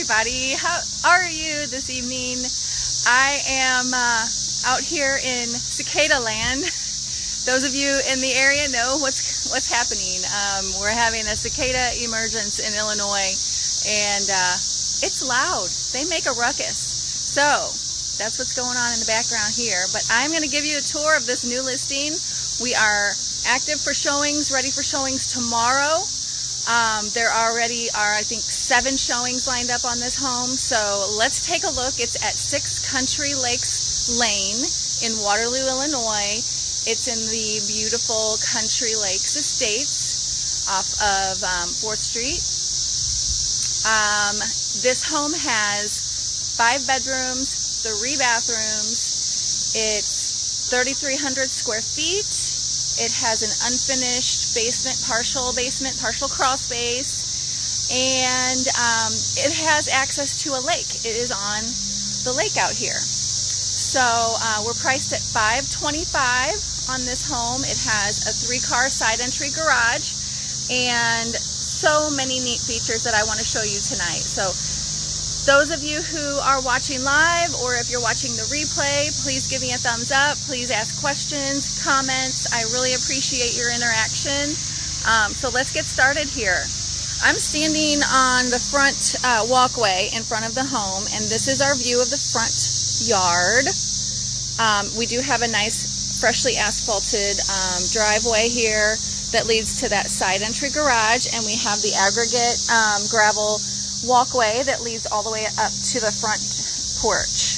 everybody. How are you this evening? I am out here in cicada land. Those of you in the area know what's happening. We're having a cicada emergence in Illinois, and it's loud. They make a ruckus. So that's what's going on in the background here. But I'm going to give you a tour of this new listing. We are active for showings, ready for showings tomorrow. There already are, I think, 7 showings lined up on this home. So let's take a look. It's at 6 Country Lakes Lane in Waterloo, Illinois. It's in the beautiful Country Lakes Estates off of 4th Street. This home has 5 bedrooms, 3 bathrooms. It's 3,300 square feet. It has an unfinished partial crawl space, and it has access to a lake. It is on the lake out here. So we're priced at $525 on this home. It has a 3-car side entry garage and so many neat features that I want to show you tonight. So those of you who are watching live, or if you're watching the replay, please give me a thumbs up. Please ask questions, comments. I really appreciate your interaction. So let's get started here. I'm standing on the front walkway in front of the home, and this is our view of the front yard. We do have a nice, freshly asphalted driveway here that leads to that side entry garage, and we have the aggregate gravel walkway that leads all the way up to the front porch.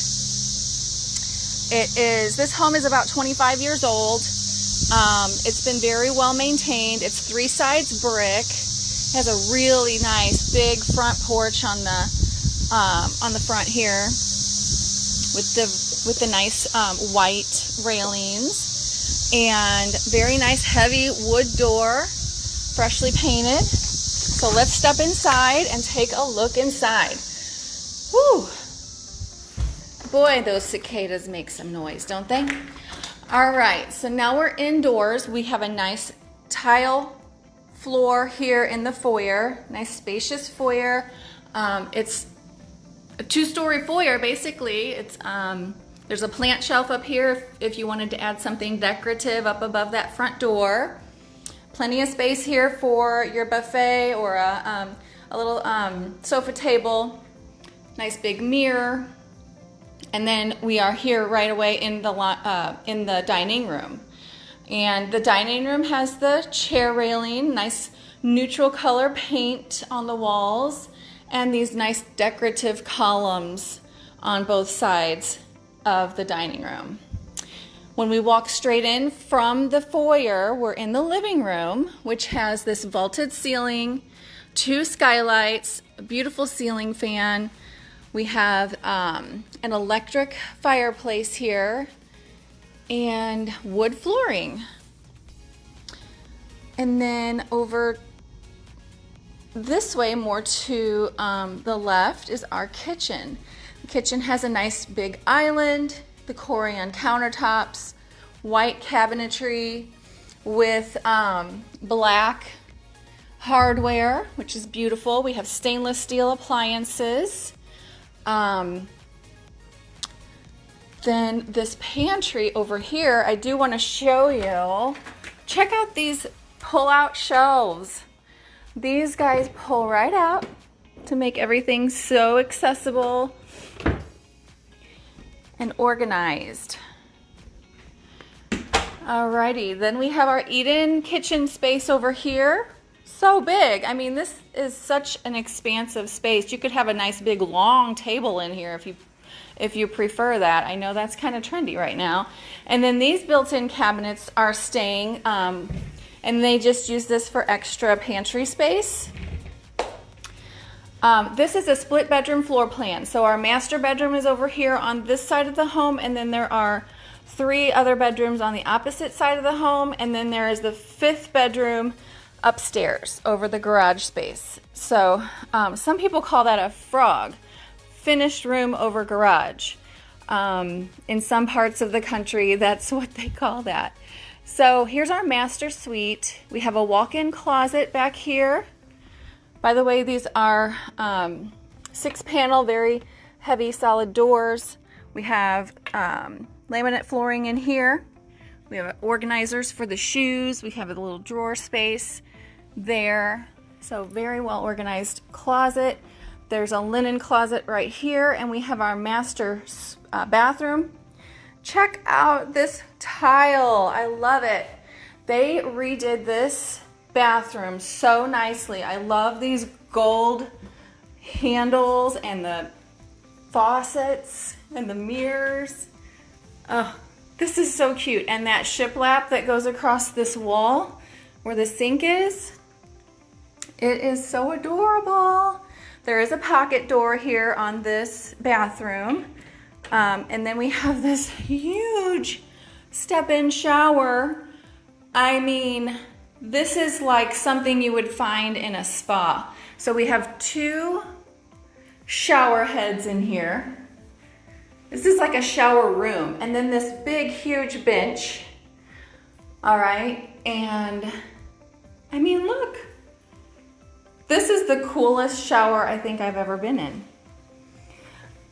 This home is about 25 years old. It's been very well maintained. It's 3 sides brick. It has a really nice big front porch on the front here with the nice white railings, and very nice heavy wood door, freshly painted. So let's step inside and take a look inside. Whew. Boy, those cicadas make some noise, don't they? All right, so now we're indoors. We have a nice tile floor here in the foyer, nice spacious foyer. It's a 2-story foyer, basically. There's a plant shelf up here if you wanted to add something decorative up above that front door. Plenty of space here for your buffet or a little sofa table. Nice big mirror. And then we are here right away in the dining room. And the dining room has the chair railing, nice neutral color paint on the walls, and these nice decorative columns on both sides of the dining room. When we walk straight in from the foyer, we're in the living room, which has this vaulted ceiling, 2 skylights, a beautiful ceiling fan. We have an electric fireplace here and wood flooring. And then over this way, more to the left, is our kitchen. The kitchen has a nice big island, the Corian countertops, white cabinetry with black hardware, which is beautiful. We have stainless steel appliances. Then this pantry over here, I do want to show you. Check out these pull-out shelves. These guys pull right out to make everything so accessible and organized. Alrighty, then we have our eat-in kitchen space over here. So big. I mean, this is such an expansive space. You could have a nice big long table in here if you prefer that. I know that's kind of trendy right now. And then these built-in cabinets are staying, and they just use this for extra pantry space. This is a split bedroom floor plan. So our master bedroom is over here on this side of the home, and then there are 3 other bedrooms on the opposite side of the home, and then there is the 5th bedroom upstairs over the garage space. So some people call that a frog, finished room over garage. In some parts of the country, that's what they call that. So here's our master suite. We have a walk-in closet back here. By the way, these are 6-panel, very heavy, solid doors. We have laminate flooring in here. We have organizers for the shoes. We have a little drawer space there. So very well organized closet. There's a linen closet right here, and we have our master bathroom. Check out this tile. I love it. They redid this bathroom so nicely. I love these gold handles and the faucets and the mirrors. Oh, this is so cute. And that shiplap that goes across this wall where the sink is, it is so adorable. There is a pocket door here on this bathroom. And then we have this huge step-in shower. I mean, this is like something you would find in a spa. So we have 2 shower heads in here. This is like a shower room. And then this big, huge bench. All right, and I mean, look. This is the coolest shower I think I've ever been in.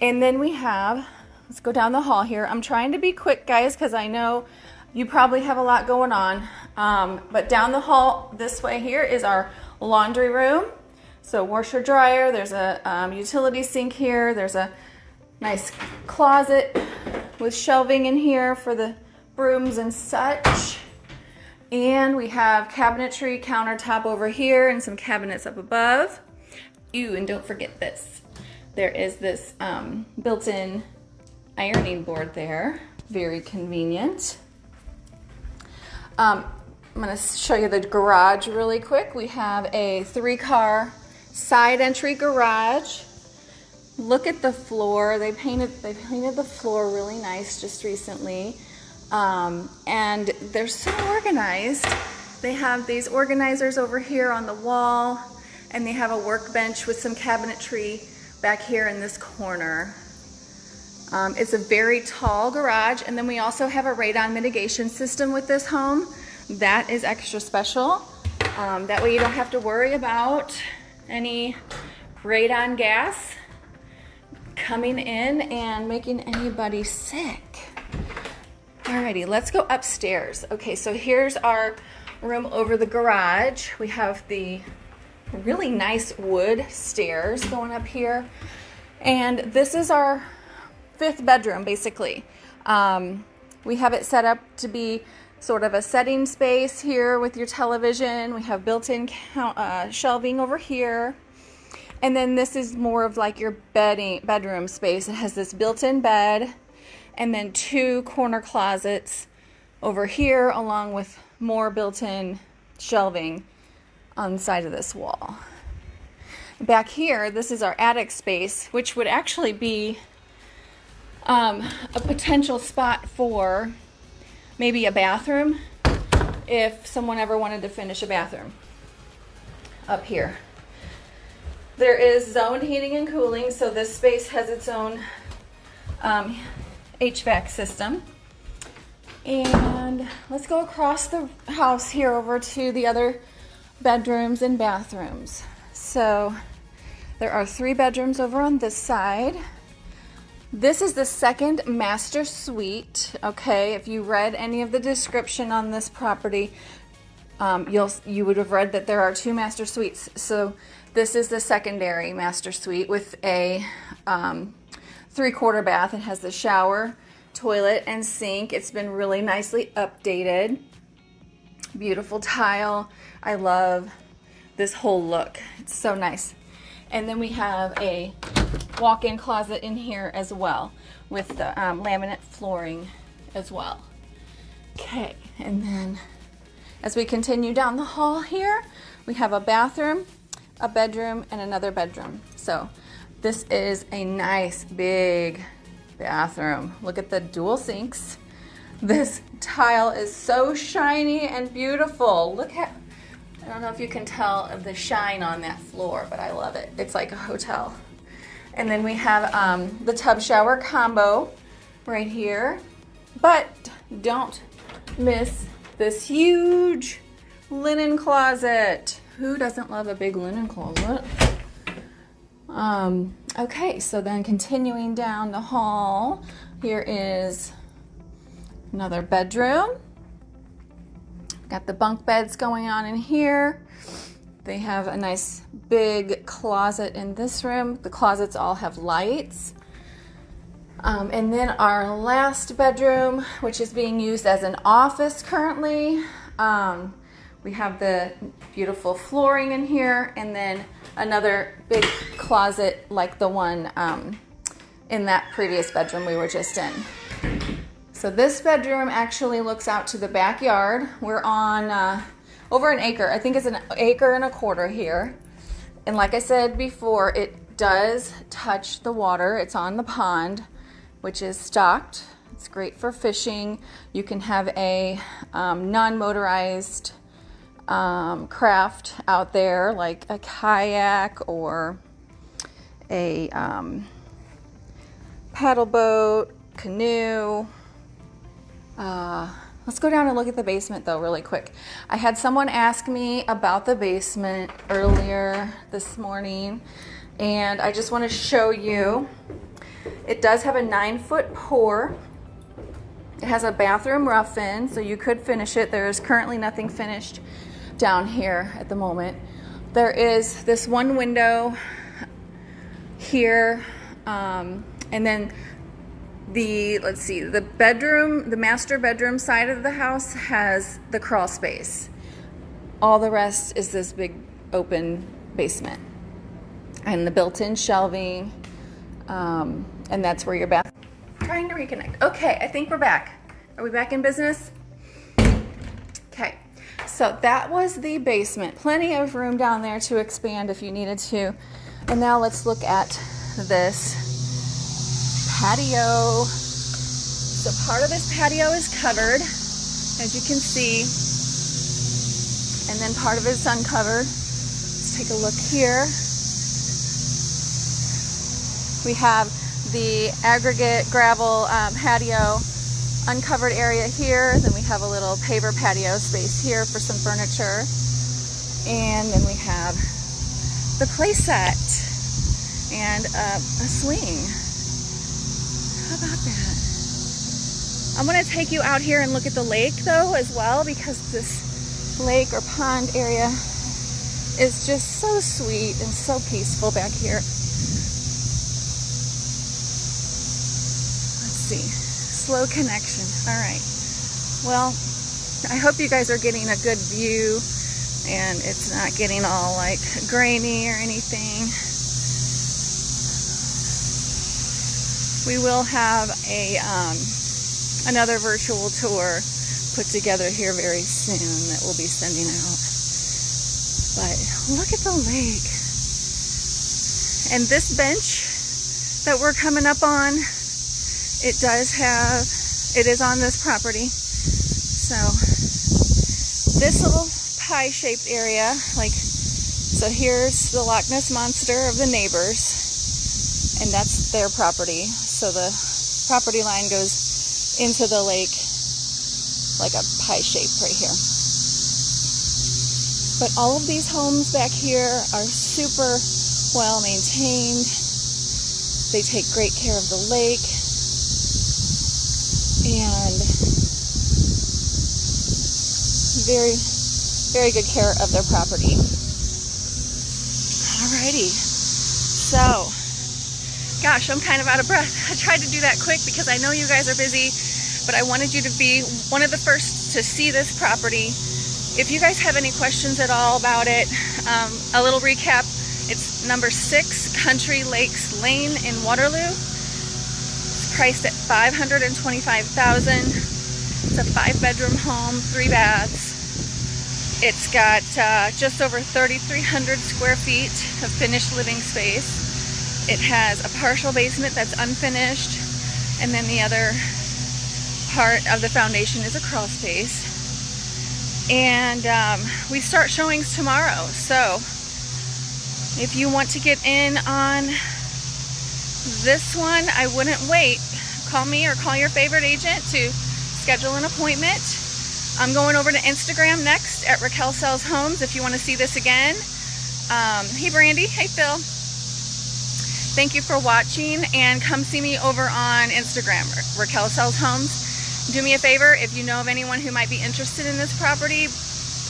And then we have, let's go down the hall here. I'm trying to be quick, guys, because I know you probably have a lot going on. But down the hall this way here is our laundry room. So washer dryer, there's a utility sink here. There's a nice closet with shelving in here for the brooms and such. And we have cabinetry countertop over here and some cabinets up above. Ooh, and don't forget this. There is this built-in ironing board there. Very convenient. I'm going to show you the garage really quick. We have a 3-car side entry garage. Look at the floor. They painted the floor really nice just recently. And they're so organized. They have these organizers over here on the wall, and they have a workbench with some cabinetry back here in this corner. It's a very tall garage, and then we also have a radon mitigation system with this home. That is extra special. That way you don't have to worry about any radon gas coming in and making anybody sick. Alrighty, let's go upstairs. Okay, so here's our room over the garage. We have the really nice wood stairs going up here. And this is our 5th bedroom, basically. We have it set up to be sort of a setting space here with your television. We have built-in shelving over here. And then this is more of like your bedroom space. It has this built-in bed and then 2 corner closets over here along with more built-in shelving on the side of this wall. Back here, this is our attic space, which would actually be a potential spot for maybe a bathroom if someone ever wanted to finish a bathroom up here. There is zone heating and cooling, so this space has its own HVAC system. And let's go across the house here over to the other bedrooms and bathrooms. So there are 3 bedrooms over on this side. This is the 2nd master suite. Okay, if you read any of the description on this property, you would have read that there are 2 master suites. So this is the secondary master suite with a 3/4 bath. It has the shower, toilet, and sink. It's been really nicely updated. Beautiful tile. I love this whole look. It's so nice. And then we have a walk-in closet in here as well with the laminate flooring as well. Okay, and then as we continue down the hall here, we have a bathroom, a bedroom, and another bedroom. So this is a nice big bathroom. Look at the dual sinks. This tile is so shiny and beautiful. Look at, I don't know if you can tell of the shine on that floor, but I love it. It's like a hotel. And then we have the tub shower combo right here. But don't miss this huge linen closet. Who doesn't love a big linen closet? Okay, so then continuing down the hall, here is another bedroom. Got the bunk beds going on in here. They have a nice big closet in this room. The closets all have lights. And then our last bedroom, which is being used as an office currently. We have the beautiful flooring in here, and then another big closet like the one in that previous bedroom we were just in. So this bedroom actually looks out to the backyard. We're on over an acre. I think it's an acre and a quarter here. And like I said before, it does touch the water. It's on the pond, which is stocked. It's great for fishing. You can have a non-motorized craft out there, like a kayak or a paddle boat, canoe. Let's go down and look at the basement though really quick. I had someone ask me about the basement earlier this morning, and I just want to show you. It does have a 9-foot pour. It has a bathroom rough-in, so you could finish it. There is currently nothing finished down here at the moment. There is this one window here, and then the master bedroom side of the house has the crawl space. All the rest is this big open basement and the built-in shelving, and that's where your bath. Trying to reconnect. Okay, I think we're back. Are we back in business? Okay, so that was the basement. Plenty of room down there to expand if you needed to. And now let's look at this patio. So part of this patio is covered, as you can see, and then part of it's uncovered. Let's take a look here. We have the aggregate gravel patio uncovered area here. Then we have a little paver patio space here for some furniture, and then we have the play set and a swing. How about that? I'm going to take you out here and look at the lake though as well, because this lake or pond area is just so sweet and so peaceful back here. Let's see. Slow connection. All right. Well, I hope you guys are getting a good view and it's not getting all like grainy or anything. We will have a another virtual tour put together here very soon that we'll be sending out. But look at the lake. And this bench that we're coming up on, it is on this property. So this little pie-shaped area, so here's the Loch Ness Monster of the neighbors, and that's their property. So the property line goes into the lake like a pie shape right here. But all of these homes back here are super well maintained. They take great care of the lake and very, very good care of their property. Alrighty, so gosh, I'm kind of out of breath. I tried to do that quick because I know you guys are busy, but I wanted you to be one of the first to see this property. If you guys have any questions at all about it, a little recap. It's number 6 Country Lakes Lane in Waterloo. It's priced at $525,000. It's a 5-bedroom home, 3 baths. It's got just over 3,300 square feet of finished living space. It has a partial basement that's unfinished, and then the other part of the foundation is a crawl space. And we start showings tomorrow, so if you want to get in on this one, I wouldn't wait. Call me or call your favorite agent to schedule an appointment. I'm going over to Instagram next at Raquel Sells Homes if you want to see this again. Hey Brandy, hey Phil. Thank you for watching, and come see me over on Instagram, Raquel Sells Homes. Do me a favor, if you know of anyone who might be interested in this property,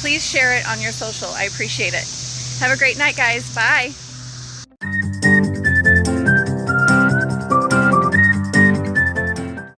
please share it on your social. I appreciate it. Have a great night, guys. Bye.